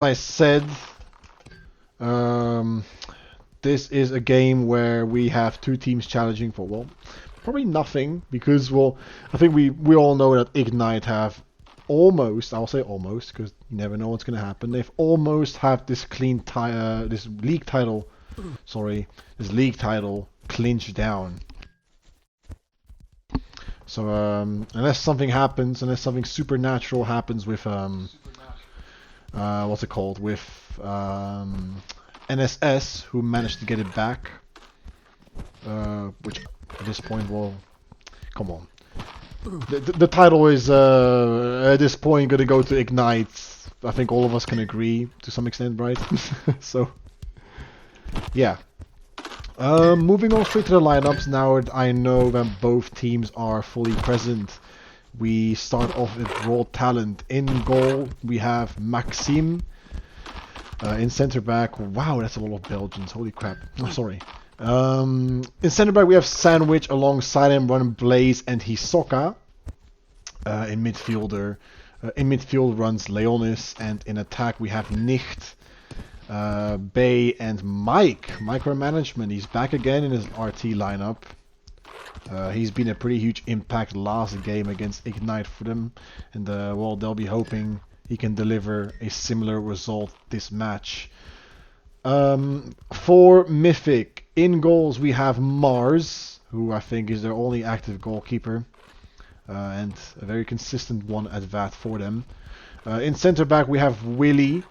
I said, um, this is a game where we have two teams challenging for, well, probably nothing, because, well, I think we all know that Ignite have almost, I'll say almost, because you never know what's going to happen, they've almost have this this league title, this league title clinched down. So, unless something happens, unless something supernatural happens with, what's it called, with NSS, who managed to get it back, which at this point, well, come on. The title is at this point going to go to Ignite. I think all of us can agree to some extent, right? So, yeah. Moving on straight to the lineups now that I know that both teams are fully present. We start off with raw talent. In goal, we have Maxime. In center back, wow, that's a lot of Belgians. Holy crap. Oh, sorry. In center back, we have Sandwich. Alongside him run Blaze and IOSoccer. In midfield runs Leonis, and in attack we have Nicht, Bay, and Mike. Micromanagement. He's back again in his RT lineup. He's been a pretty huge impact last game against Ignite for them, and well, they'll be hoping he can deliver a similar result this match. For Mythic, in goals we have Mars, who I think is their only active goalkeeper, and a very consistent one at that for them. In center back we have Willy.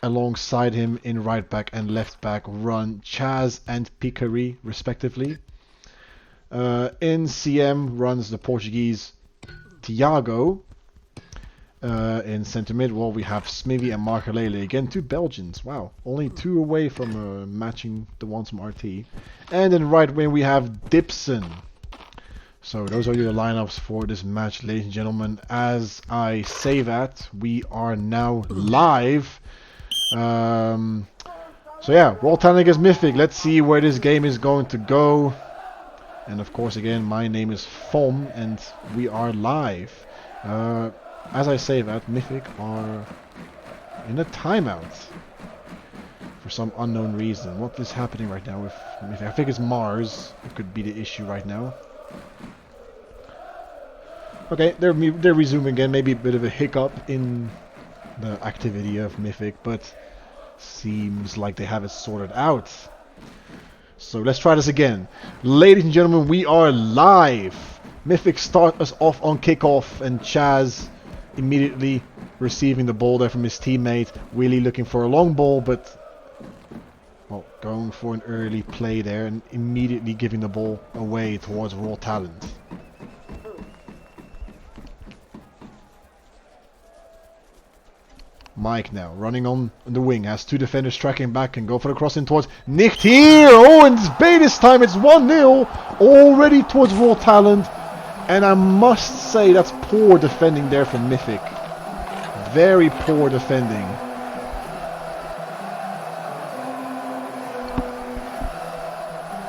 Alongside him in right back and left back run Chaz and Picari respectively. In CM runs the Portuguese Tiago. In centre mid, well, we have Smithy and Markalele. Again, two Belgians. Wow. Only two away from matching the ones from RT. And in right wing, we have Dipson. So those are your lineups for this match, ladies and gentlemen. As I say that, we are now live. So yeah, Raw Talent against Mythic. Let's see where this game is going to go. And of course, again, my name is Fom, and we are live. As I say that, Mythic are in a timeout for some unknown reason. What is happening right now with Mythic? I think it's Mars. It could be the issue right now. Okay, they're resuming again. Maybe a bit of a hiccup in the activity of Mythic, but seems like they have it sorted out. So let's try this again. Ladies and gentlemen, we are live. Mythic start us off on kickoff, and Chaz immediately receiving the ball there from his teammate. Willy looking for a long ball, but well, going for an early play there and immediately giving the ball away towards Raw Talent. Mike now running on the wing, has two defenders tracking back and go for the crossing towards Nicht here. Oh, and it's Bay this time. It's 1-0 already towards Raw Talent, and I must say that's poor defending there from Mythic. Very poor defending.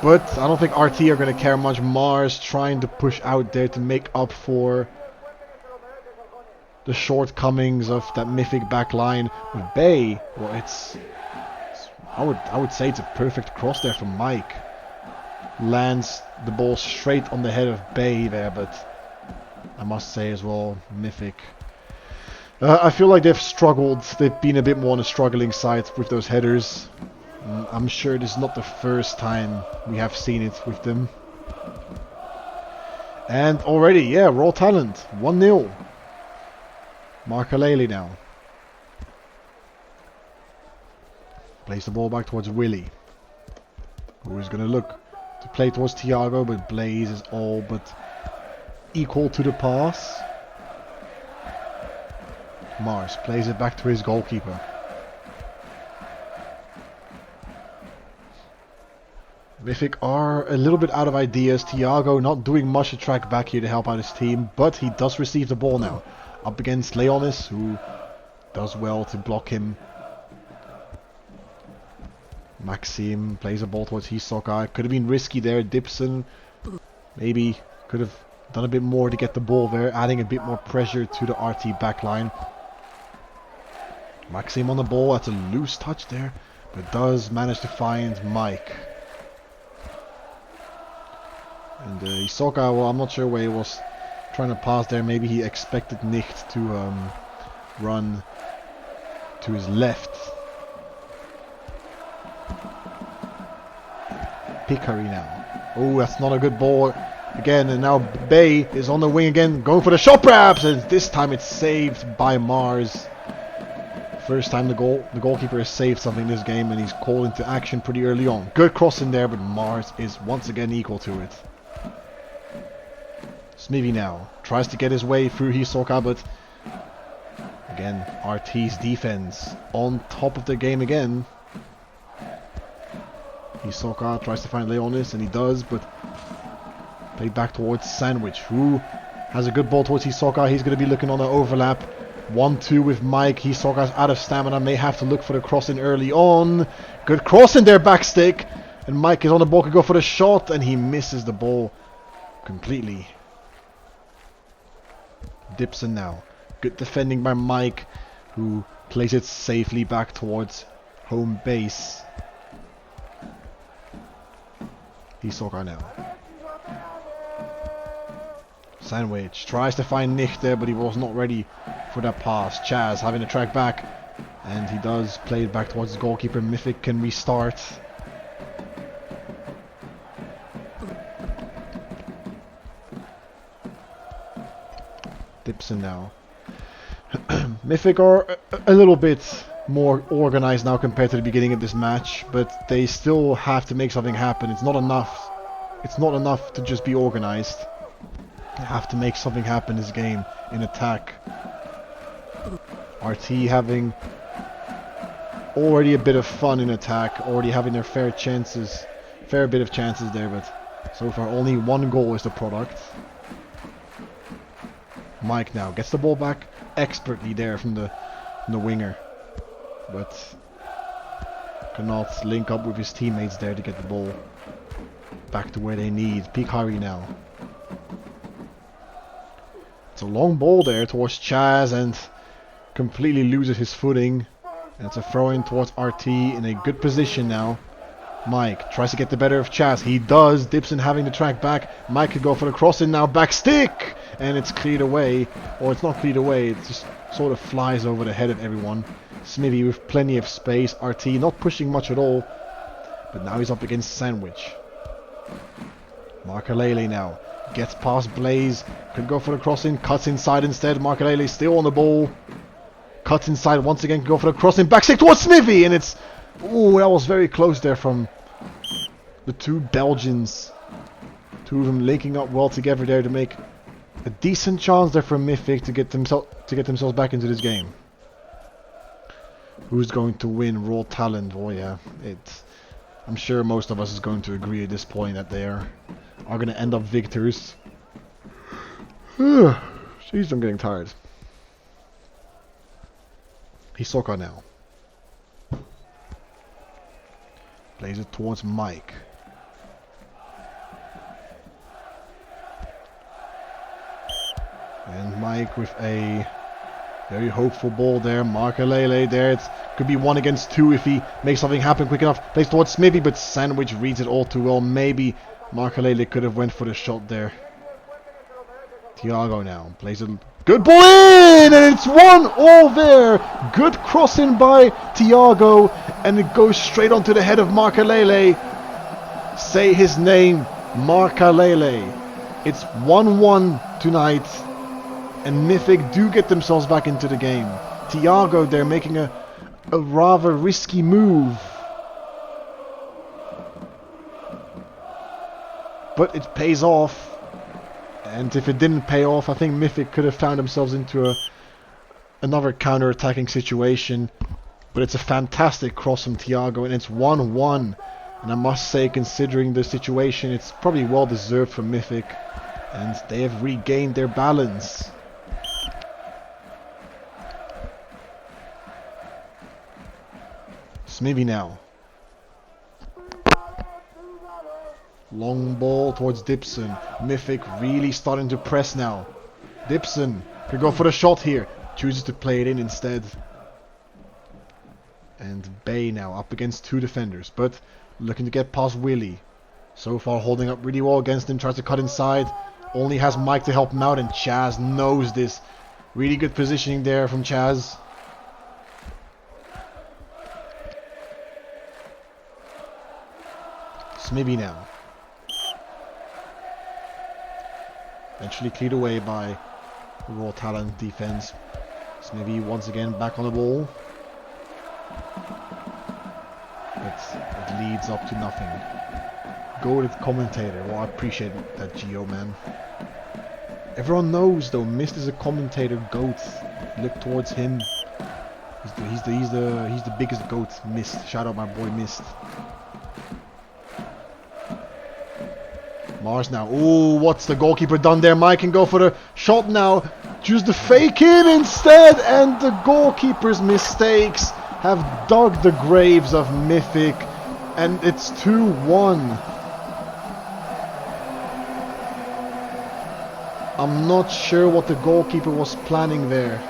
But I don't think RT are going to care much. Mars trying to push out there to make up for the shortcomings of that Mythic backline. With Bay, well, I would say it's a perfect cross there from Mike. Lands the ball straight on the head of Bay there, but I must say as well, Mythic. I feel like they've struggled. They've been a bit more on the struggling side with those headers. I'm sure this is not the first time we have seen it with them. And already, yeah, Raw Talent, 1-0. Markalele now. Plays the ball back towards Willy, who is going to look to play towards Tiago, but Blaze is all but equal to the pass. Mars plays it back to his goalkeeper. Mythic are a little bit out of ideas. Tiago not doing much to track back here to help out his team, but he does receive the ball now. Up against Leonis, who does well to block him. Maxime plays a ball towards IOSoccer. Could have been risky there. Dipson maybe could have done a bit more to get the ball there, adding a bit more pressure to the RT backline. Maxim on the ball. That's a loose touch there, but does manage to find Mike. And IOSoccer, well, I'm not sure where he was trying to pass there. Maybe he expected Nicht to run to his left. Picari now. Oh, that's not a good ball again. And now Bay is on the wing again, going for the shot perhaps. And this time it's saved by Mars. First time the goalkeeper has saved something this game, and he's called into action pretty early on. Good cross in there, but Mars is once again equal to it. Smivy now tries to get his way through IOSoccer, but again, RT's defense on top of the game again. IOSoccer tries to find Leonis, and he does, but played back towards Sandwich, who has a good ball towards IOSoccer. He's going to be looking on the overlap. 1-2 with Mike. IOSoccer's out of stamina, may have to look for the cross in early on. Good cross in there, back stick. And Mike is on the ball, could go for the shot, and he misses the ball completely. Dipson now. Good defending by Mike, who plays it safely back towards home base. IOSoccer now. Sandwich tries to find Nicht there, but he was not ready for that pass. Chaz having to track back, and he does play it back towards his goalkeeper. Mythic can restart. Dipson now. Mythic are a little bit more organized now compared to the beginning of this match, but they still have to make something happen. It's not enough. It's not enough to just be organized. They have to make something happen this game in attack. RT having already a bit of fun in attack, already having their fair bit of chances there, but so far only one goal is the product. Mike now gets the ball back expertly there from the winger, but cannot link up with his teammates there to get the ball back to where they need. Picari now. It's a long ball there towards Chaz, and completely loses his footing. And it's a throw in towards RT in a good position now. Mike tries to get the better of Chaz. He does. Dipson having to track back. Mike could go for the cross in now. Back stick! And it's cleared away. Or it's not cleared away. It just sort of flies over the head of everyone. Smivy with plenty of space. RT not pushing much at all. But now he's up against Sandwich. Markalele now. Gets past Blaze. Could go for the crossing. Cuts inside instead. Markalele still on the ball. Cuts inside once again. Can go for the crossing. Back stick towards Smivy. And it's... Ooh, that was very close there from the two Belgians. Two of them linking up well together there to make a decent chance there for Mythic to get themselves back into this game. Who's going to win raw talent? Oh yeah, I'm sure most of us is going to agree at this point that they are going to end up victors. Jeez, I'm getting tired. IOSoccer now. Plays it towards Mike. And Mike with a very hopeful ball there. Markalele there. It could be 1 against 2 if he makes something happen quick enough. Plays towards Smivy, but Sandwich reads it all too well. Maybe Markalele could have went for the shot there. Thiago now plays it. Good ball in! And it's 1-1 there. Good crossing by Thiago. And it goes straight onto the head of Markalele. Say his name. Markalele. It's 1-1 tonight. And Mythic do get themselves back into the game. Thiago there making a rather risky move. But it pays off. And if it didn't pay off, I think Mythic could have found themselves into another counter-attacking situation. But it's a fantastic cross from Thiago, and it's 1-1. And I must say, considering the situation, it's probably well deserved for Mythic. And they have regained their balance. Smivy now. Long ball towards Dipson. Mythic really starting to press now. Dipson could go for the shot here. Chooses to play it in instead. And Bay now up against 2 defenders, but looking to get past Willie. So far holding up really well against him, tries to cut inside. Only has Mike to help him out, and Chaz knows this. Really good positioning there from Chaz. Smithy now. Eventually cleared away by Raw Talent defense. Smithy once again back on the ball. But it leads up to nothing. Goated commentator. Well, I appreciate that, Geo, man. Everyone knows though, Mist is a commentator goat. Look towards him. He's the biggest goat, Mist. Shout out my boy Mist. Mars now. Ooh, what's the goalkeeper done there? Mike can go for the shot now. Choose the fake in instead, and the goalkeeper's mistakes have dug the graves of Mythic, and it's 2-1. I'm not sure what the goalkeeper was planning there.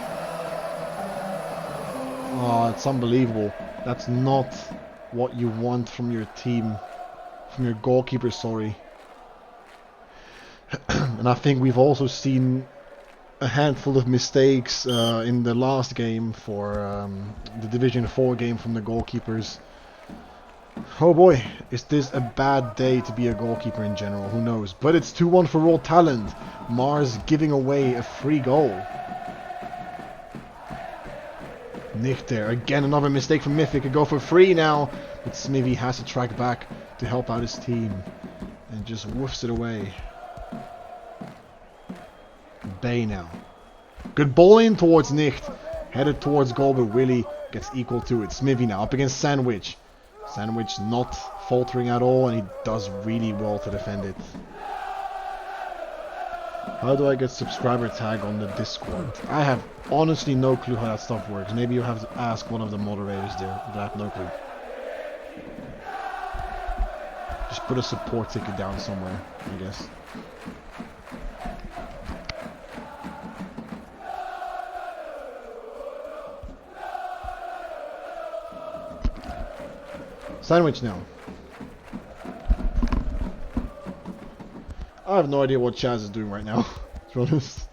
Oh, it's unbelievable. That's not what you want from your team, from your goalkeeper, sorry. And I think we've also seen a handful of mistakes in the last game for the Division 4 game from the goalkeepers. Oh boy, is this a bad day to be a goalkeeper in general, who knows. But it's 2-1 for Raw Talent. Mars giving away a free goal. Nick there, again another mistake from Mythic, could go for free now. But Smithy has to track back to help out his team. And just woofs it away. Bay now. Good ball in towards Nicht. Headed towards goal, but Willie gets equal to it. Smithy now up against Sandwich. Sandwich not faltering at all, and he does really well to defend it. How do I get subscriber tag on the Discord? I have honestly no clue how that stuff works. Maybe you have to ask one of the moderators there. I have no clue. Just put a support ticket down somewhere, I guess. Sandwich now. I have no idea what Chaz is doing right now, to be honest.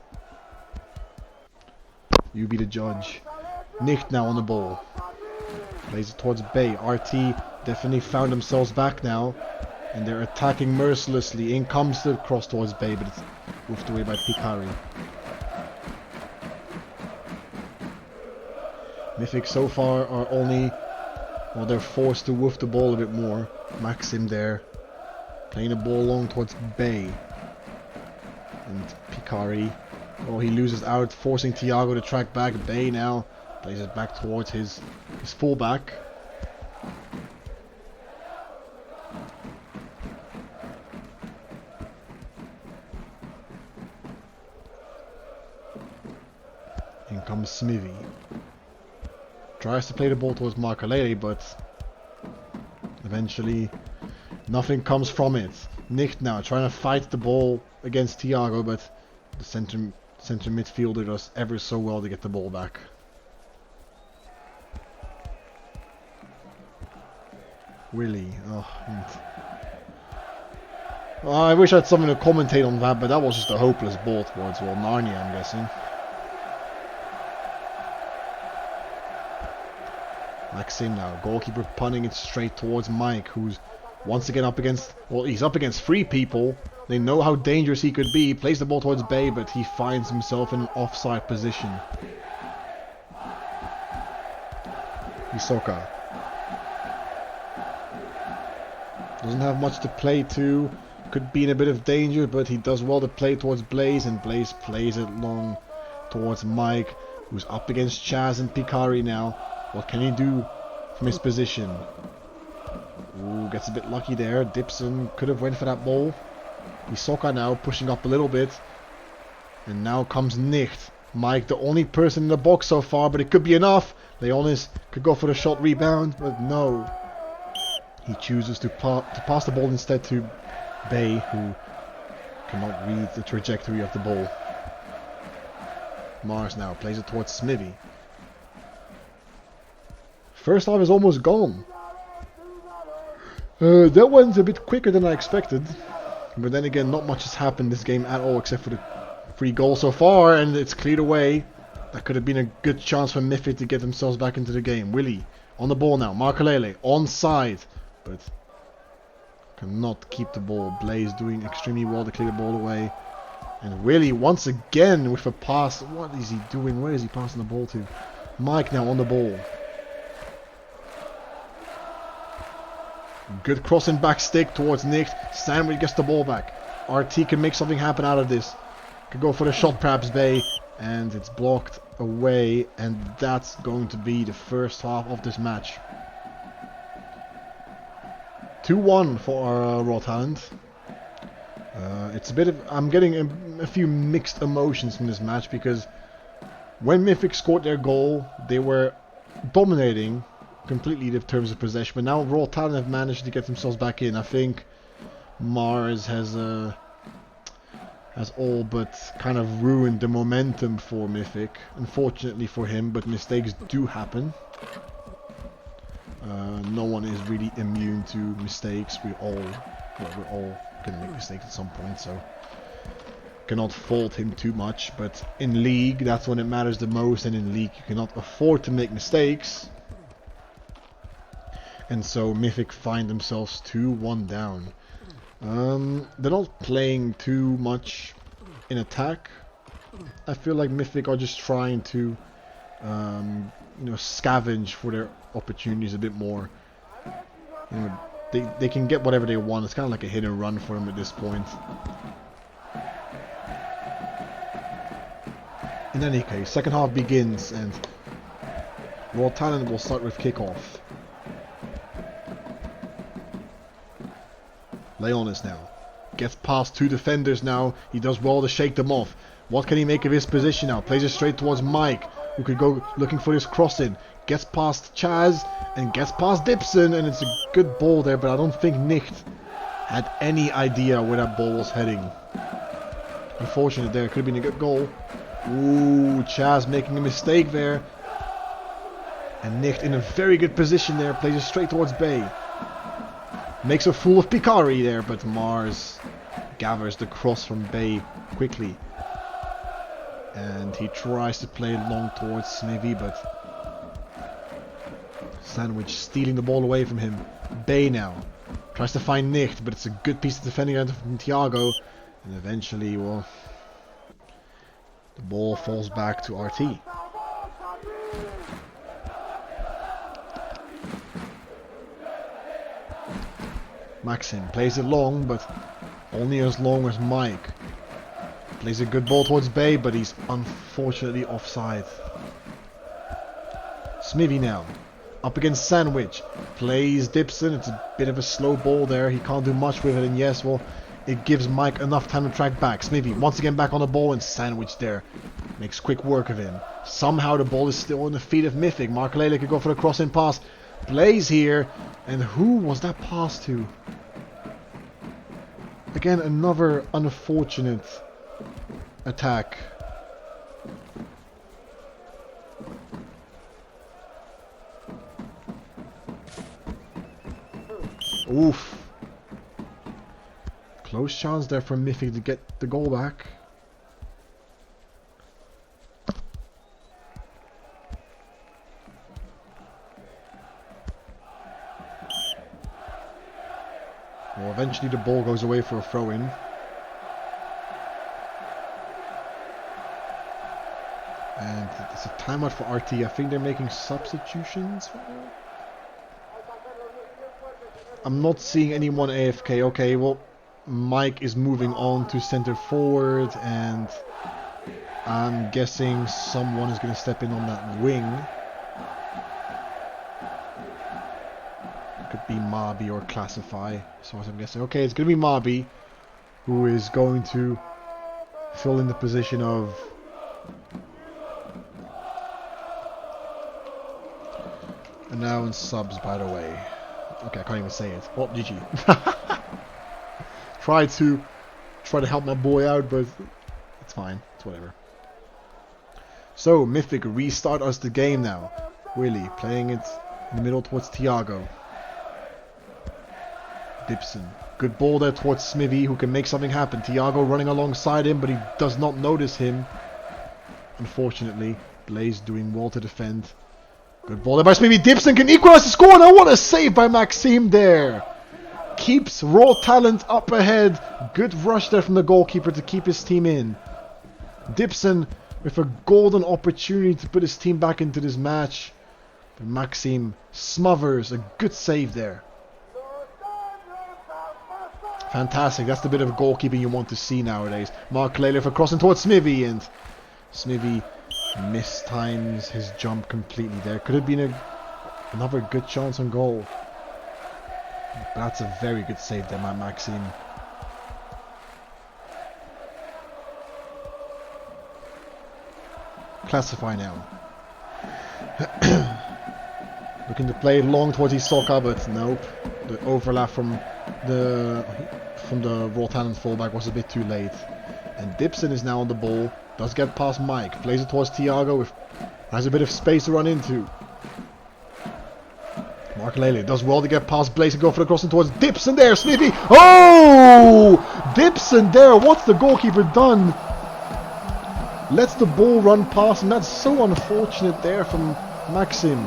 You be the judge. Nicht now on the ball. Plays it towards Bay. RT definitely found themselves back now. And they're attacking mercilessly. In comes the cross towards Bay, but it's woofed away by Pikari. Mythic so far are only... Well, they're forced to woof the ball a bit more. Maxim there. Playing the ball long towards Bay. And Pikari. Oh, he loses out, forcing Thiago to track back. Bay now plays it back towards his fullback. In comes Smithy. Tries to play the ball towards Markalele, but eventually nothing comes from it. Nicht now trying to fight the ball against Thiago, but the center midfielder does ever so well to get the ball back. Willie. Oh, I wish I had something to commentate on that, but that was just a hopeless ball towards, well, Narnia, I'm guessing. Maxim now, goalkeeper punting it straight towards Mike, who's once again up against, well, he's up against 3 people. They know how dangerous he could be. He plays the ball towards Bay, but he finds himself in an offside position. IOSoccer doesn't have much to play to. Could be in a bit of danger, but he does well to play towards Blaze, and Blaze plays it long towards Mike, who's up against Chaz and Pikari now. What can he do from his position? Ooh, gets a bit lucky there. Dipson could have went for that ball. IOSoccer now pushing up a little bit. And now comes Nicht. Mike, the only person in the box so far, but it could be enough. Leonis could go for the shot rebound, but no. He chooses to pass the ball instead to Bay, who cannot read the trajectory of the ball. Mars now plays it towards Smithy. First half is almost gone. That one's a bit quicker than I expected. But then again, not much has happened this game at all except for the 3 goals so far, and it's cleared away. That could have been a good chance for Mythic to get themselves back into the game. Willie on the ball now. Markalele onside, but cannot keep the ball. Blaze doing extremely well to clear the ball away. And Willie once again with a pass. What is he doing? Where is he passing the ball to? Mike now on the ball. Good crossing back stick towards Nick. Sandwich gets the ball back. RT can make something happen out of this. Could go for the shot perhaps, Bay. And it's blocked away. And that's going to be the first half of this match. 2-1 for our raw talent. It's a bit of... I'm getting a few mixed emotions from this match, because when Mythic scored their goal, they were dominating completely in terms of possession, but now raw talent have managed to get themselves back in. I think Mars has all but kind of ruined the momentum for Mythic. Unfortunately for him, but mistakes do happen. No one is really immune to mistakes. We're all gonna make mistakes at some point, so cannot fault him too much. But in League, that's when it matters the most, and in League you cannot afford to make mistakes. And so Mythic find themselves 2-1 down. They're not playing too much in attack. I feel like Mythic are just trying to scavenge for their opportunities a bit more. They can get whatever they want. It's kind of like a hit and run for them at this point. In any case, second half begins, and raw talent will start with kickoff. Leonis now gets past 2 defenders now. He does well to shake them off. What can he make of his position now? Plays it straight towards Mike, who could go looking for this cross in. Gets past Chaz and gets past Dipson, and it's a good ball there, but I don't think Nicht had any idea where that ball was heading. Unfortunate there. Could have been a good goal. Ooh, Chaz making a mistake there. And Nicht in a very good position there. Plays it straight towards Bay. Makes a fool of Picari there, but Mars gathers the cross from Bay quickly. And he tries to play long towards Smithy, but Sandwich stealing the ball away from him. Bay now tries to find Nicht, but it's a good piece of defending out from Thiago. And eventually, well, the ball falls back to RT. Maxim plays it long, but only as long as Mike. Plays a good ball towards Bay, but he's unfortunately offside. Smithy now up against Sandwich. Plays Dipson. It's a bit of a slow ball there. He can't do much with it, and yes, well, it gives Mike enough time to track back. Smithy once again back on the ball, and Sandwich there makes quick work of him. Somehow the ball is still on the feet of Mythic. Markalele could go for the cross-in pass. Blaze here, and who was that pass to? Again, another unfortunate attack. Oof. Close chance there for Mythic to get the goal back. Well, eventually the ball goes away for a throw-in. And it's a timeout for RT. I think they're making substitutions for that. I'm not seeing anyone AFK. Okay, well, Mike is moving on to center forward, and I'm guessing someone is going to step in on that wing. It could be Mabi or Classify, as far as I'm guessing. Okay, it's going to be Mabi, who is going to fill in the position of... Announce subs, by the way. Okay, I can't even say it. Oh, GG. Try to help my boy out, but it's fine. It's whatever. So, Mythic restart us the game now. Willie playing it In the middle towards Thiago. Dibson. Good ball there towards Smithy, who can make something happen. Thiago running alongside him, but he does not notice him. Unfortunately, Blaze doing well to defend. Good ball there by Smithy. Dibson can equalize the score. Now what a save by Maxime there. Keeps raw talent up ahead. Good rush there from the goalkeeper to keep his team in. Dibson with a golden opportunity to put his team back into this match. But Maxime smothers a good save there. Fantastic. That's the bit of goalkeeping you want to see nowadays. Mark Lele for crossing towards Smithy, and Smithy mistimes his jump completely there. Could have been another good chance on goal. But that's a very good save there, man, Maxime. Classify now. Looking to play long towards IOSoccer, but nope. The overlap from the raw talent fullback was a bit too late. And Dibson is now on the ball. Does get past Mike. Plays it towards Thiago. Has a bit of space to run into. Mark Lele does well to get past Blaze and go for the crossing towards Dibson there. Smithy. Oh! Dibson there. What's the goalkeeper done? Lets the ball run past, and that's so unfortunate there from Maxim.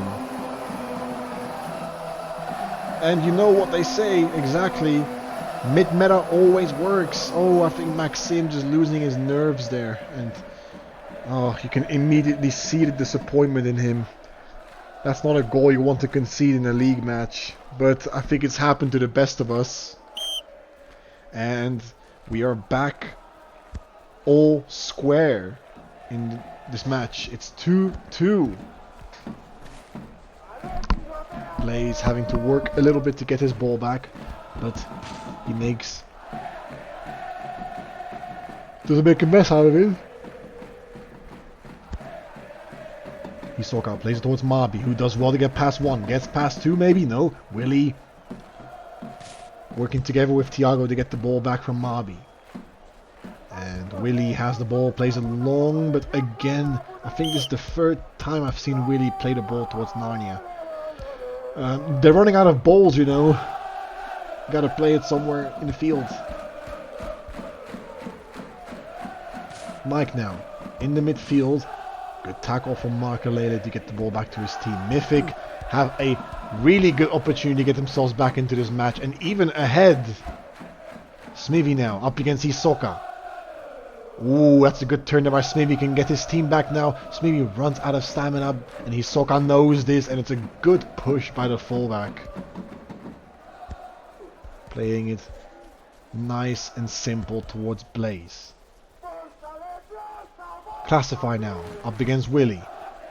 And you know what they say exactly. Mid-meta always works. Oh, I think Maxim just losing his nerves there. And oh, you can immediately see the disappointment in him. That's not a goal you want to concede in a league match. But I think it's happened to the best of us. And we are back all square in this match. It's 2-2. Blaze having to work a little bit to get his ball back, but he doesn't make a mess out of it. IOSoccer plays it towards Mabi, who does well to get past one. Gets past two, maybe? No. Willie working together with Thiago to get the ball back from Mabi. And Willie has the ball, plays it long, but again, I think this is the third time I've seen Willie play the ball towards Narnia. They're running out of balls, you know. Gotta play it somewhere in the field. Mike now, in the midfield. Good tackle from Mark Lele to get the ball back to his team. Mythic have a really good opportunity to get themselves back into this match, and even ahead. Smithy now, up against IOSoccer. Ooh, that's a good turn there by Smithy. Can get his team back now. Smithy runs out of stamina, and IOSoccer knows this, and it's a good push by the fullback. Playing it nice and simple towards Blaze. Classify now, up against Willie.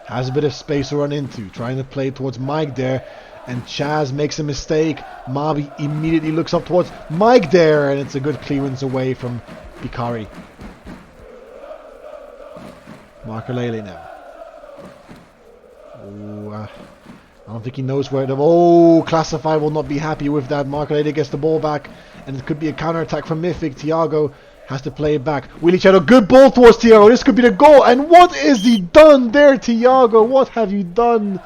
Has a bit of space to run into, trying to play towards Mike there, and Chaz makes a mistake. Mabi immediately looks up towards Mike there, and it's a good clearance away from Bikari. Mark Lele now. Ooh, I don't think he knows where the... Oh, Classify will not be happy with that. Mark Lele gets the ball back, and it could be a counter-attack from Mythic. Thiago has to play it back. Willie Shadow, good ball towards Thiago. This could be the goal. And what is he done there, Thiago? What have you done,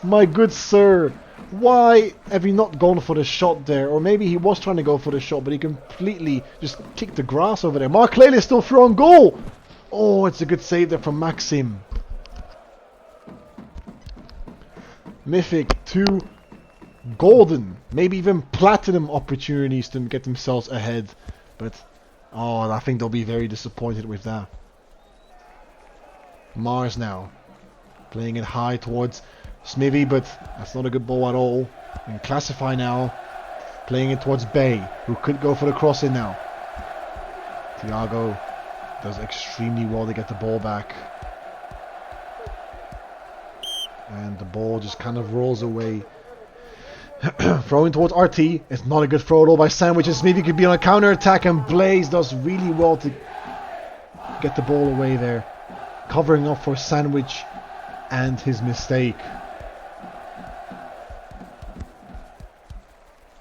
my good sir? Why have you not gone for the shot there? Or maybe he was trying to go for the shot, but he completely just kicked the grass over there. Mark Lele is still through on goal. Oh, it's a good save there from Maxim. Mythic, 2 golden, maybe even platinum opportunities to get themselves ahead. But, oh, I think they'll be very disappointed with that. Mars now, playing it high towards Smithy, but that's not a good ball at all. And Classify now, playing it towards Bay, who could go for the cross in now. Thiago does extremely well to get the ball back. And the ball just kind of rolls away. Throwing towards RT. It's not a good throw at all by Sandwiches. Maybe could be on a counter attack, and Blaze does really well to get the ball away there. Covering up for Sandwich and his mistake.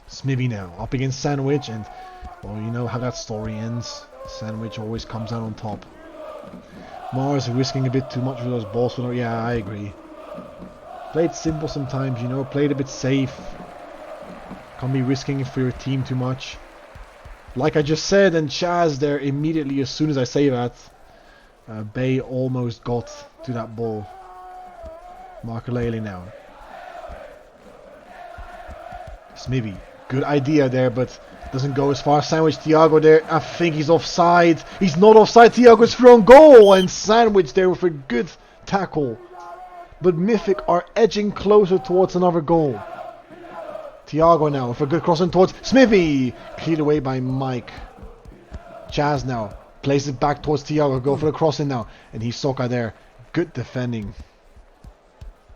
Smithy now up against Sandwich, and well, you know how that story ends. Sandwich always comes out on top. Mars risking a bit too much with those balls. Yeah, I agree. Play it simple sometimes, you know. Play it a bit safe. Can't be risking it for your team too much. Like I just said, and Chaz there immediately as soon as I say that. Bay almost got to that ball. Makelele now. Smithy. Good idea there, but doesn't go as far. Sandwich Thiago there. I think he's offside. He's not offside. Thiago's thrown goal. And Sandwich there with a good tackle. But Mythic are edging closer towards another goal. Thiago now with a good crossing towards Smithy. Cleared away by Mike. Chaz now plays it back towards Thiago. Go for the crossing now. And IOSoccer there. Good defending.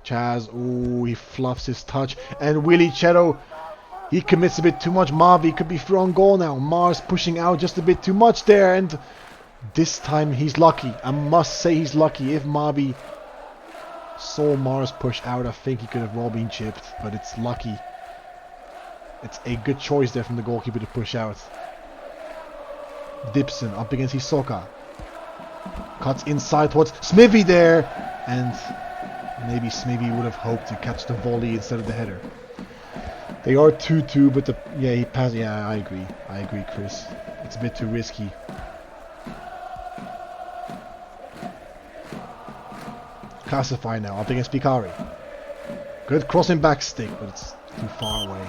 Chaz. Ooh, he fluffs his touch. And Willy Cheto. He commits a bit too much. Mavi could be thrown goal now. Mars pushing out just a bit too much there. And this time he's lucky. I must say he's lucky. If Mavi saw Mars push out, I think he could have well been chipped. But it's lucky. It's a good choice there from the goalkeeper to push out. Dibson up against IOSoccer. Cuts inside towards Smithy there. And maybe Smithy would have hoped to catch the volley instead of the header. They are 2-2, but he passed. Yeah, I agree, Chris. It's a bit too risky. Classify now up against Picari. Good crossing back stick, but it's too far away.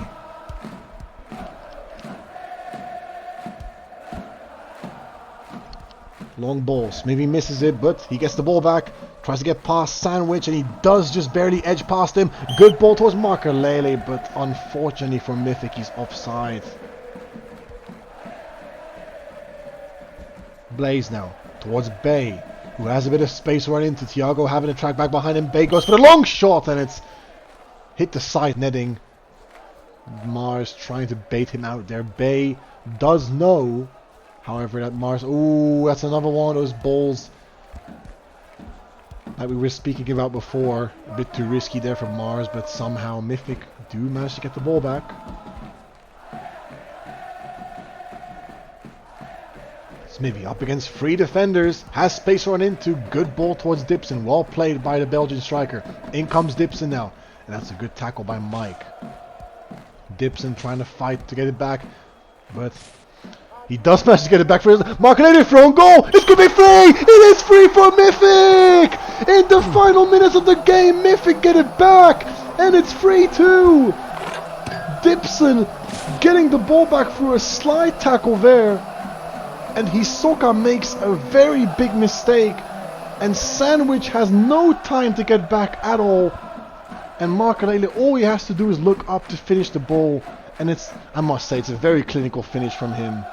Long balls. Maybe misses it, but he gets the ball back. Tries to get past Sandwich, and he does just barely edge past him. Good ball towards Makelele, but unfortunately for Mythic, he's offside. Blaze now towards Bay, who has a bit of space to run into. Thiago having a track back behind him. Bay goes for the long shot, and it's hit the side netting. Mars trying to bait him out there. Bay does know, however, that Mars... Ooh, that's another one of those balls that we were speaking about before. A bit too risky there for Mars, but somehow Mythic do manage to get the ball back. Smithy up against three defenders. Has space to run into. Good ball towards Dibson. Well played by the Belgian striker. In comes Dibson now. And that's a good tackle by Mike. Dibson trying to fight to get it back. But he does manage to get it back for his... Makelele thrown goal! It's going to be free! It is free for Mythic! In the final minutes of the game, Mythic get it back! And it's 3-2! Dibson getting the ball back through a slide tackle there. And IOSoccer makes a very big mistake. And Sandwich has no time to get back at all. And Makelele, all he has to do is look up to finish the ball. And it's, I must say, it's a very clinical finish from him.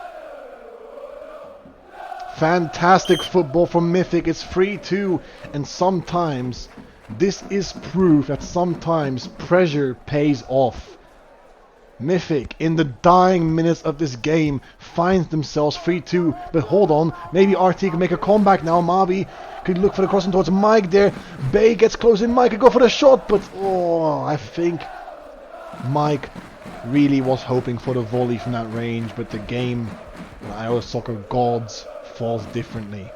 Fantastic football from Mythic. It's 3-2. And sometimes, this is proof that sometimes pressure pays off. Mythic, in the dying minutes of this game, finds themselves 3-2. But hold on, maybe RT can make a comeback now. Mavi could look for the crossing towards Mike there. Bay gets close in. Mike could go for the shot, but oh, I think Mike really was hoping for the volley from that range. But the game, the IOSoccer gods, falls differently.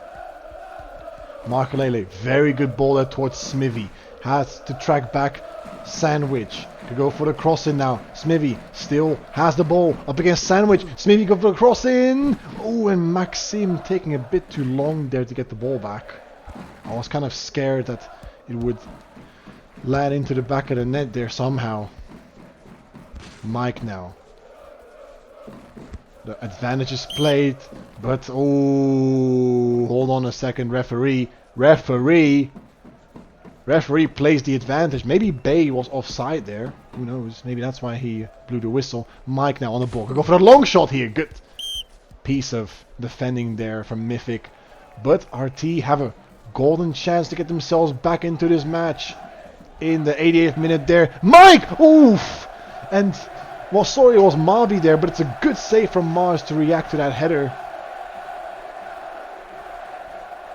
Makelele, very good ball there towards Smithy. Has to track back Sandwich. To go for the crossing now. Smithy still has the ball up against Sandwich. Smithy go for the crossing. Oh, and Maxim taking a bit too long there to get the ball back. I was kind of scared that it would land into the back of the net there somehow. Mike now. The advantage is played, but oh, hold on a second, referee. Referee plays the advantage. Maybe Bay was offside there. Who knows? Maybe that's why he blew the whistle. Mike now on the ball. Could go for a long shot here. Good piece of defending there from Mythic. But RT have a golden chance to get themselves back into this match. In the 88th minute there. Mike! Oof! And, well, sorry it was Mavi there, but it's a good save from Mars to react to that header.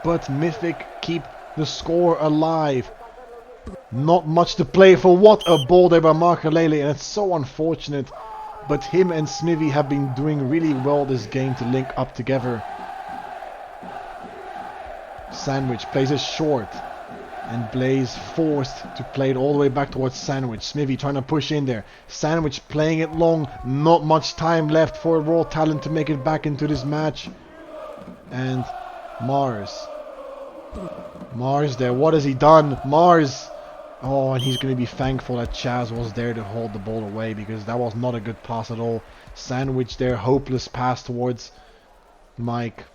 But Mythic keep the score alive. Not much to play for. What a ball there by Makelele, and it's so unfortunate. But him and Smithy have been doing really well this game to link up together. Sandwich plays it short. And Blaze forced to play it all the way back towards Sandwich. Smithy trying to push in there. Sandwich playing it long. Not much time left for Raw Talent to make it back into this match. And Mars. Mars there. What has he done? Mars. Oh, and he's going to be thankful that Chaz was there to hold the ball away, because that was not a good pass at all. Sandwich there. Hopeless pass towards Mike.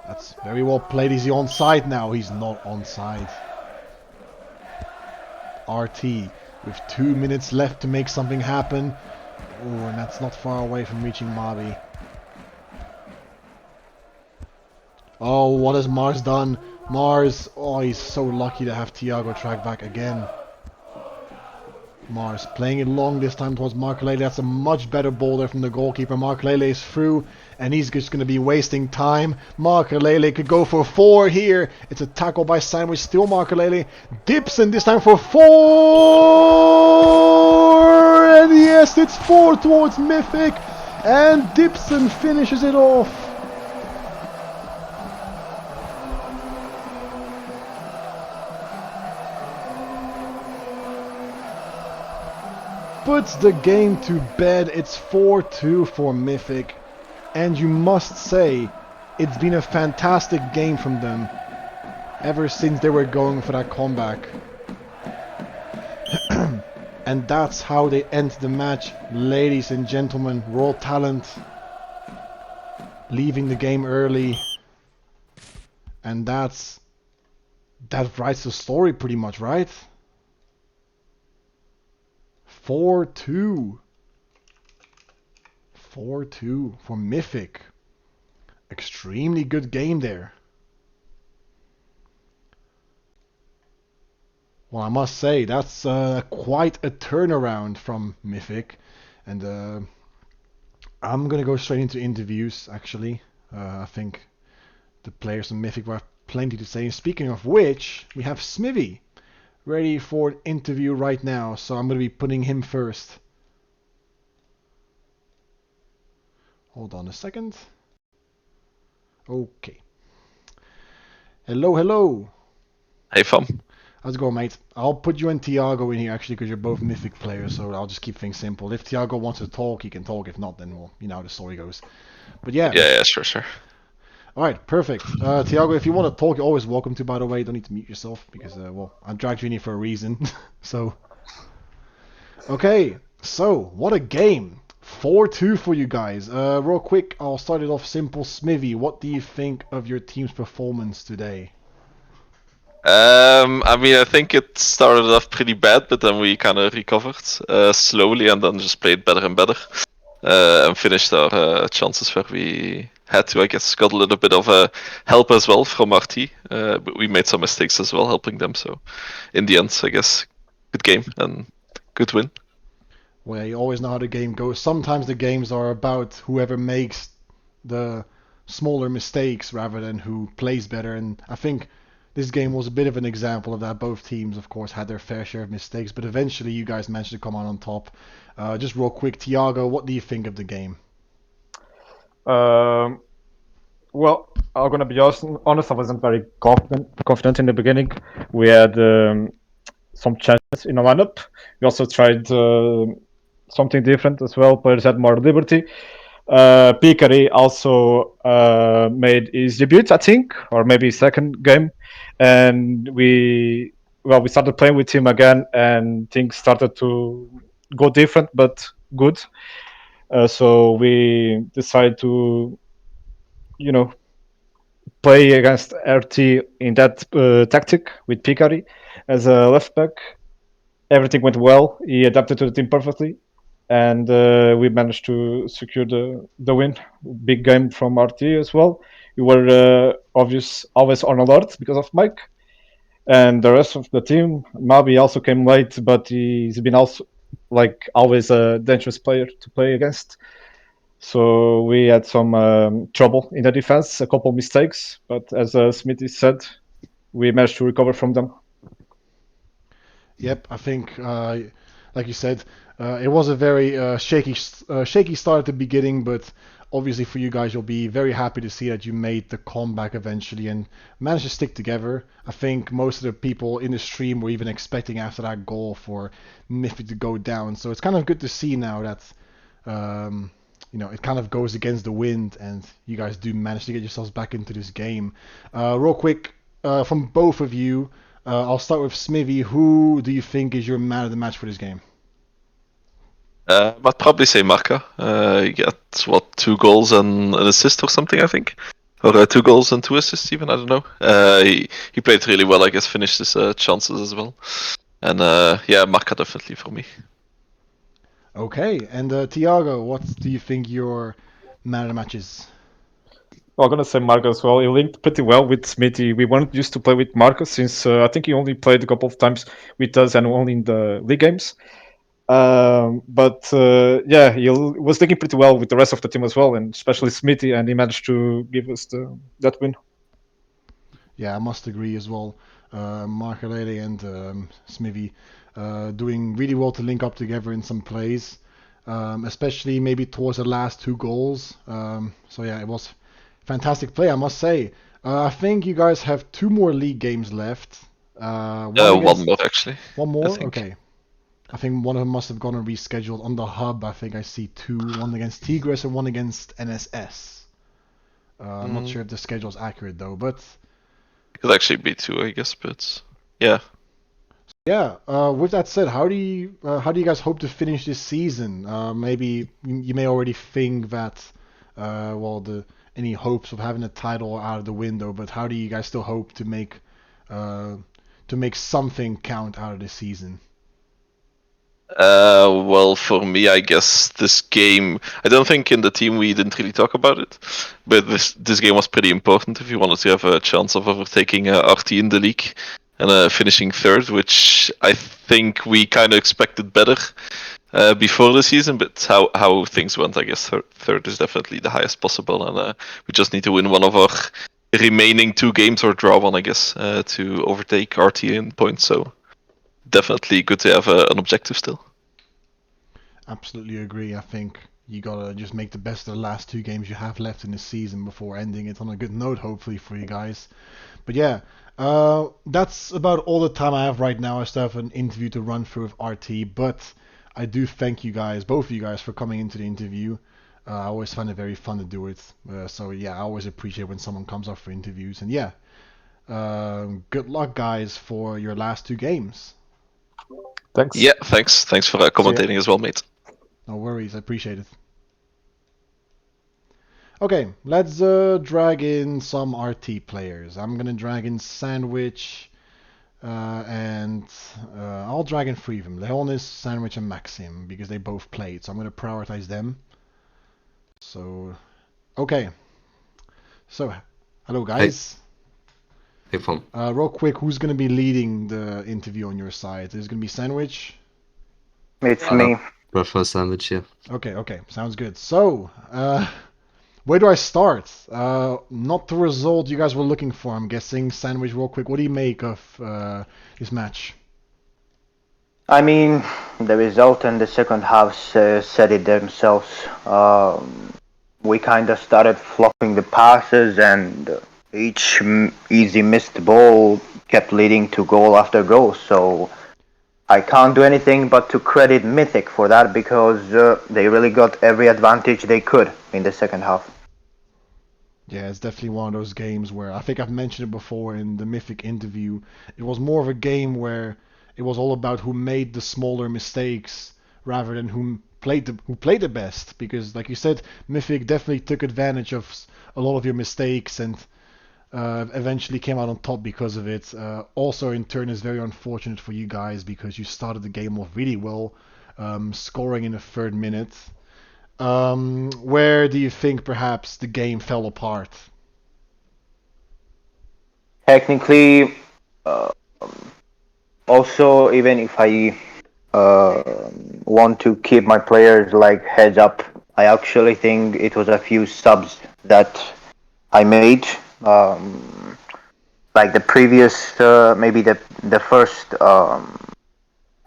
That's very well played. Is he onside now? He's not onside. RT with 2 minutes left to make something happen. Oh, and that's not far away from reaching Mabi. Oh, what has Mars done? Mars, oh, he's so lucky to have Thiago track back again. Mars playing it long this time towards Mark Lele. That's a much better ball there from the goalkeeper. Mark Lele is through, and he's just going to be wasting time. Mark Lele could go for 4 here. It's a tackle by Sandwich. Still Mark Lele. Dipson this time for 4! And yes, it's 4 towards Mythic. And Dipson finishes it off. Puts the game to bed. It's 4-2 for Mythic, and you must say it's been a fantastic game from them ever since they were going for that comeback. And that's how they end the match, ladies and gentlemen. Raw Talent leaving the game early, and that writes the story pretty much, right? 4-2. 4-2 for Mythic. Extremely good game there. Well, I must say, that's quite a turnaround from Mythic. And I'm going to go straight into interviews, actually. I think the players from Mythic will have plenty to say. And speaking of which, we have Smithy ready for an interview right now, so I'm going to be putting him first. Hold on a second. Okay. Hello. Hey, fam. How's it going, mate? I'll put you and Thiago in here, actually, because you're both Mythic players, so I'll just keep things simple. If Thiago wants to talk, he can talk. If not, then, well, you know how the story goes. But yeah. Yeah, sure. Alright, perfect. Thiago, if you want to talk, you're always welcome to, by the way. You don't need to mute yourself, because, well, I dragged you in here for a reason. So. Okay, so, what a game. 4-2 for you guys. Real quick, I'll start it off simple. Smithy, what do you think of your team's performance today? I think it started off pretty bad, but then we kind of recovered slowly and then just played better and better. And finished our chances where we had to, I guess. Got a little bit of help as well from RT, but we made some mistakes as well, helping them. So, in the end, I guess, good game and good win. Well, you always know how the game goes. Sometimes the games are about whoever makes the smaller mistakes rather than who plays better, and I think this game was a bit of an example of that. Both teams, of course, had their fair share of mistakes, but eventually you guys managed to come out on top. Just real quick, Thiago, what do you think of the game? Well, I'm gonna be honest. I wasn't very confident in the beginning. We had some chances in our lineup. We also tried something different as well. Players had more liberty. Picari also made his debut, I think, or maybe his second game, and we started playing with him again, and things started to go different, but good. So we decided to, play against RT in that tactic with Picari as a left back. Everything went well. He adapted to the team perfectly, and we managed to secure the win. Big game from RT as well. We were always on alert because of Mike, and the rest of the team. Mabi also came late, but he's been also like always a dangerous player to play against. So we had some trouble in the defense, a couple mistakes, but as Smithy said, we managed to recover from them. Yep, I think, like you said, it was a very shaky start at the beginning, but obviously for you guys, you'll be very happy to see that you made the comeback eventually and managed to stick together. I think most of the people in the stream were even expecting after that goal for Mythic to go down. So it's kind of good to see now that it kind of goes against the wind and you guys do manage to get yourselves back into this game. Real quick, from both of you, I'll start with Smithy. Who do you think is your man of the match for this game? I'd probably say Marca. He got 2 goals and an assist or something, I think, or 2 goals and 2 assists even. I don't know. He played really well. I guess finished his chances as well, and Marca definitely for me. Okay, and Tiago, what do you think your man of the match is? Well, I'm gonna say Marcus as well. He linked pretty well with Smithy. We weren't used to play with Marcus since I think he only played a couple of times with us and only in the league games. But he was linking pretty well with the rest of the team as well, and especially Smithy, and he managed to give us that win. Yeah, I must agree as well. Markalele and Smithy doing really well to link up together in some plays, especially maybe towards the last 2 goals. It was fantastic play, I must say. I think you guys have 2 more league games left. One more actually. One more? I think. Okay. I think one of them must have gone and rescheduled on the hub. I think I see 2, one against Tigres and one against NSS. I'm not sure if the schedule is accurate though, but It could actually be 2, I guess, but yeah. yeah. With that said, how do you guys hope to finish this season? Maybe you may already think that any hopes of having a title are out of the window, but how do you guys still hope to make something count out of this season? Well, for me, I guess this game. I don't think in the team we didn't really talk about it, but this game was pretty important if you wanted to have a chance of overtaking RT in the league and finishing 3rd, which I think we kind of expected better before the season. But how things went, I guess 3rd is definitely the highest possible, and we just need to win one of our remaining 2 games or draw one, I guess, to overtake RT in points. So. Definitely good to have an objective still. Absolutely agree. I think you gotta just make the best of the last 2 games you have left in the season before ending it on a good note, hopefully for you guys. But yeah, that's about all the time I have right now. I still have an interview to run through with RT, but I do thank you guys, both of you guys, for coming into the interview. I always find it very fun to do it. I always appreciate when someone comes up for interviews. And yeah, good luck, guys, for your last 2 games. Thanks. Yeah, thanks. Thanks for commentating as well, mate. No worries, I appreciate it. Okay, let's drag in some RT players. I'm gonna drag in Sandwich, and I'll drag in 3 of them: Leonis, Sandwich, and Maxim, because they both played, so I'm gonna prioritize them. So, okay. So, hello guys. Hey, fun. Real quick, who's gonna be leading the interview on your side? Is it gonna be Sandwich? It's me. Prefer Sandwich, yeah. Okay, sounds good. So, where do I start? Not the result you guys were looking for, I'm guessing. Sandwich, real quick, what do you make of this match? I mean, the result in the second half said it themselves. We kind of started flopping the passes, and each easy missed ball kept leading to goal after goal. So I can't do anything but to credit Mythic for that, because they really got every advantage they could in the second half. Yeah, it's definitely one of those games where I think I've mentioned it before in the Mythic interview. It was more of a game where it was all about who made the smaller mistakes rather than who played the best. Because, like you said, Mythic definitely took advantage of a lot of your mistakes and eventually came out on top because of it. Also, in turn, is very unfortunate for you guys because you started the game off really well, scoring in the 3rd minute. Where do you think perhaps the game fell apart? Technically, also, even if I want to keep my players like heads up, I actually think it was a few subs that I made. Like the previous, maybe the first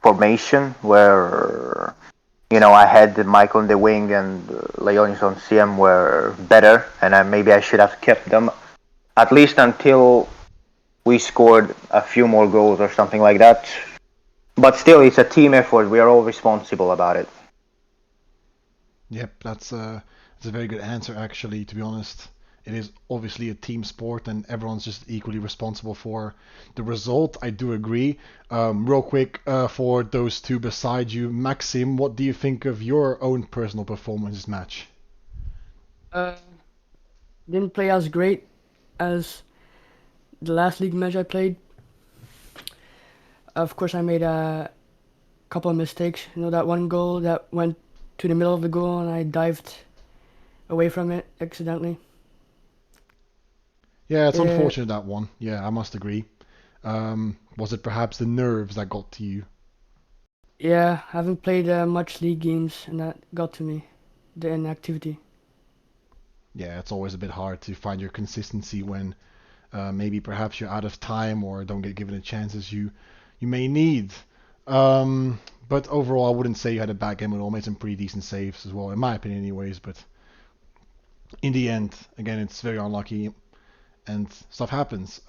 formation where I had Mike on the wing and Leonis on CM were better, and maybe I should have kept them at least until we scored a few more goals or something like that. But still, it's a team effort. We are all responsible about it. Yep, that's a very good answer actually, to be honest. It is obviously a team sport and everyone's just equally responsible for the result. I do agree. Real quick, for those two beside you, Maxim, what do you think of your own personal performance this match? Didn't play as great as the last league match I played. Of course, I made a couple of mistakes. That one goal that went to the middle of the goal and I dived away from it accidentally. Yeah, it's Yeah. unfortunate, that one. Yeah, I must agree. Was it perhaps the nerves that got to you? Yeah, I haven't played much league games and that got to me, the inactivity. Yeah, it's always a bit hard to find your consistency when maybe perhaps you're out of time or don't get given the chances you may need. But overall, I wouldn't say you had a bad game at all. Made some pretty decent saves as well, in my opinion, anyways. But in the end, again, it's very unlucky and stuff happens.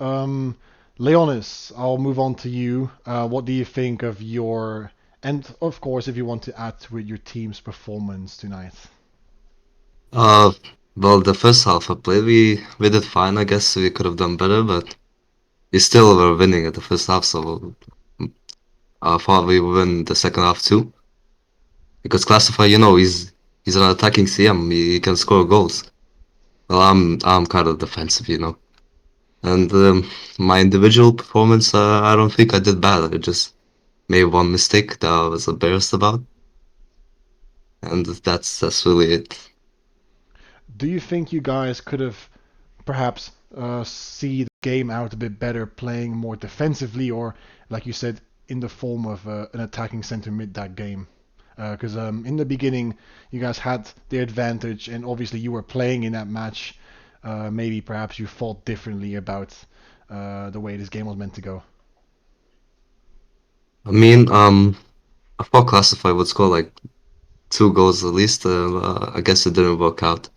Leonis, I'll move on to you. What do you think of your, and of course, if you want to add to it, your team's performance tonight? Uh, well, the first half I played, we did fine. I guess we could have done better, but we still were winning at the first half. So I thought we would win the second half too. Because Classify, he's an attacking CM. He can score goals. Well, I'm kind of defensive. And my individual performance, I don't think I did bad. I just made one mistake that I was embarrassed about, and that's really it. Do you think you guys could have perhaps see the game out a bit better, playing more defensively, or like you said, in the form of an attacking center mid that game? Because in the beginning, you guys had the advantage, and obviously you were playing in that match. Maybe perhaps you thought differently about the way this game was meant to go. I mean, I thought Classify would score like 2 goals at least. I guess it didn't work out.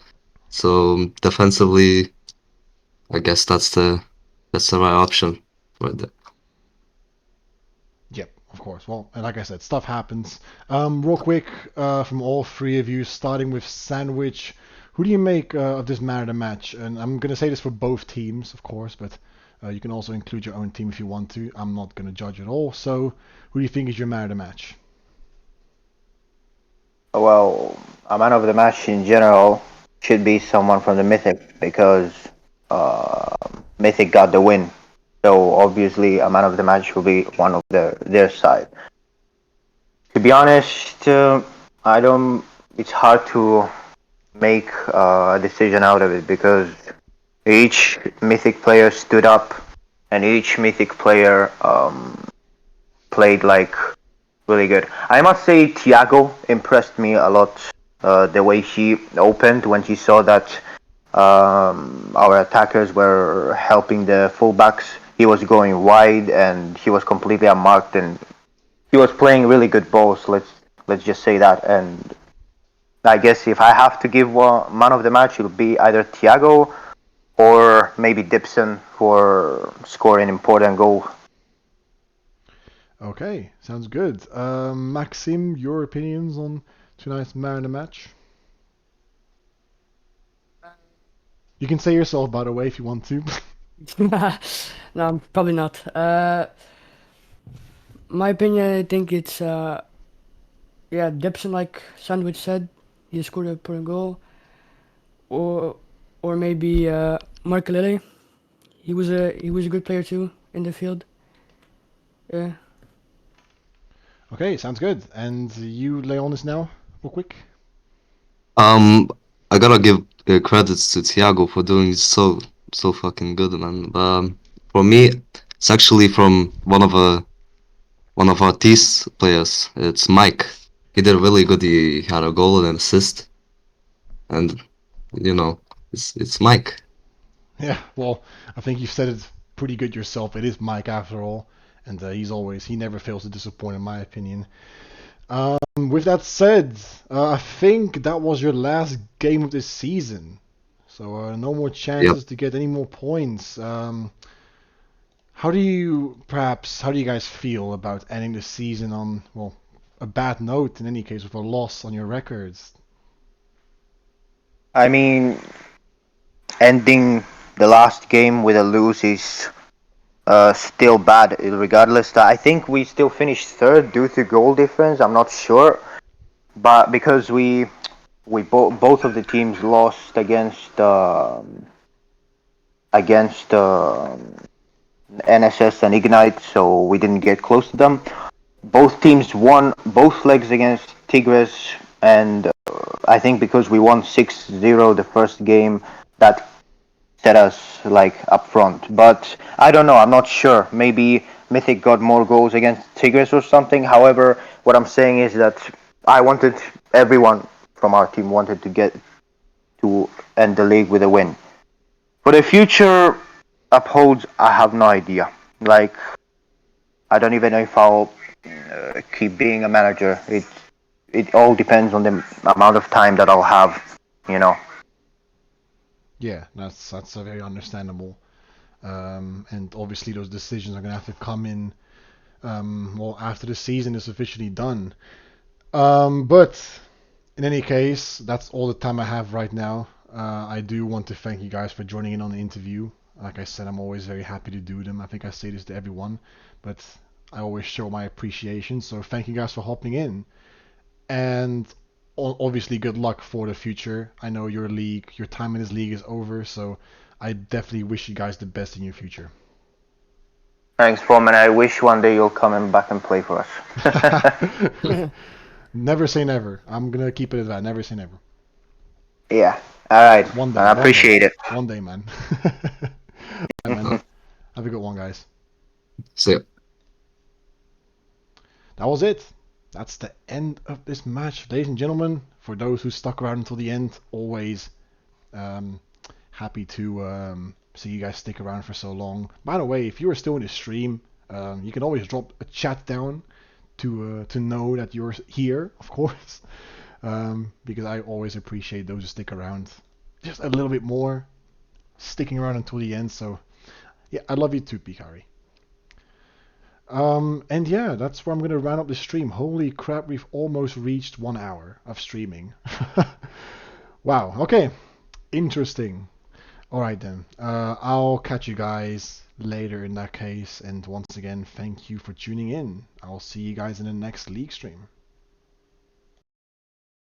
So defensively, I guess that's the right option right there. Yep, of course. Well, and like I said, stuff happens. Real quick, from all three of you, starting with Sandwich, who do you make of this man of the match? And I'm gonna say this for both teams, of course, but you can also include your own team if you want to. I'm not gonna judge at all. So, who do you think is your man of the match? Well, a man of the match in general should be someone from the Mythic because uh, Mythic got the win. So obviously, a man of the match will be one of their side. To be honest, I don't. It's hard to make a decision out of it because each Mythic player stood up, and each Mythic player played like really good. I must say, Thiago impressed me a lot. The way he opened when he saw that our attackers were helping the fullbacks. He was going wide and he was completely unmarked and he was playing really good balls. Let's just say that. And I guess if I have to give one man of the match, it would be either Thiago or maybe Dibson for scoring important goal. Okay, sounds good. Maxim, your opinions on tonight's man of the match? You can say yourself, by the way, if you want to. No, probably not. My opinion, I think it's Dibson, like Sandwich said, he scored a important goal, or maybe Mark Lily. He was a good player too in the field. Yeah. Okay, sounds good. And you, Leonis, now, real quick. Um, I gotta give credits to Thiago for doing so fucking good, man. For me, it's actually from one of our T's players. It's Mike. He did really good. He had a goal and an assist, and you know, it's Mike. Yeah, well, I think you've said it pretty good yourself. It is Mike after all, and he never fails to disappoint, in my opinion. With that said, I think that was your last game of this season. So no more chances to get any more points. How do you guys feel about ending the season on, well, a bad note in any case, with a loss on your records? I mean, ending the last game with a lose is still bad, regardless. I think we still finished third due to goal difference. I'm not sure, but because we both of the teams lost against NSS and Ignite, so we didn't get close to them. Both teams won both legs against Tigres, and I think because we won 6-0 the first game, that set us like up front. But I don't know. I'm not sure. Maybe Mythic got more goals against Tigres or something. However, what I'm saying is that everyone from our team wanted to get to end the league with a win. For the future upholds, I have no idea. Like, I don't even know if I'll keep being a manager. It all depends on the amount of time that I'll have, you know. Yeah, that's very understandable. And obviously those decisions are gonna have to come in, well, after the season is officially done. But in any case, that's all the time I have right now. I do want to thank you guys for joining in on the interview. Like I said, I'm always very happy to do them. I think I say this to everyone, but I always show my appreciation. So thank you guys for hopping in. And obviously, good luck for the future. I know your time in this league is over, so I definitely wish you guys the best in your future. Thanks, Foreman. I wish one day you'll come back and play for us. Never say never. I'm gonna keep it at that. Never say never. Yeah. All right. One day. I appreciate it. One day, man. Right, man. Have a good one, guys. See ya. That was it. That's the end of this match, ladies and gentlemen. For those who stuck around until the end, always happy to see you guys stick around for so long. By the way, if you are still in the stream, you can always drop a chat down to know that you're here, of course, because I always appreciate those who stick around just a little bit more, sticking around until the end. So yeah, I love you too, Pikari. And yeah, that's where I'm gonna round up the stream. Holy crap, we've almost reached 1 hour of streaming. Wow, okay. Interesting. Alright then. I'll catch you guys later in that case. And once again, thank you for tuning in. I'll see you guys in the next league stream.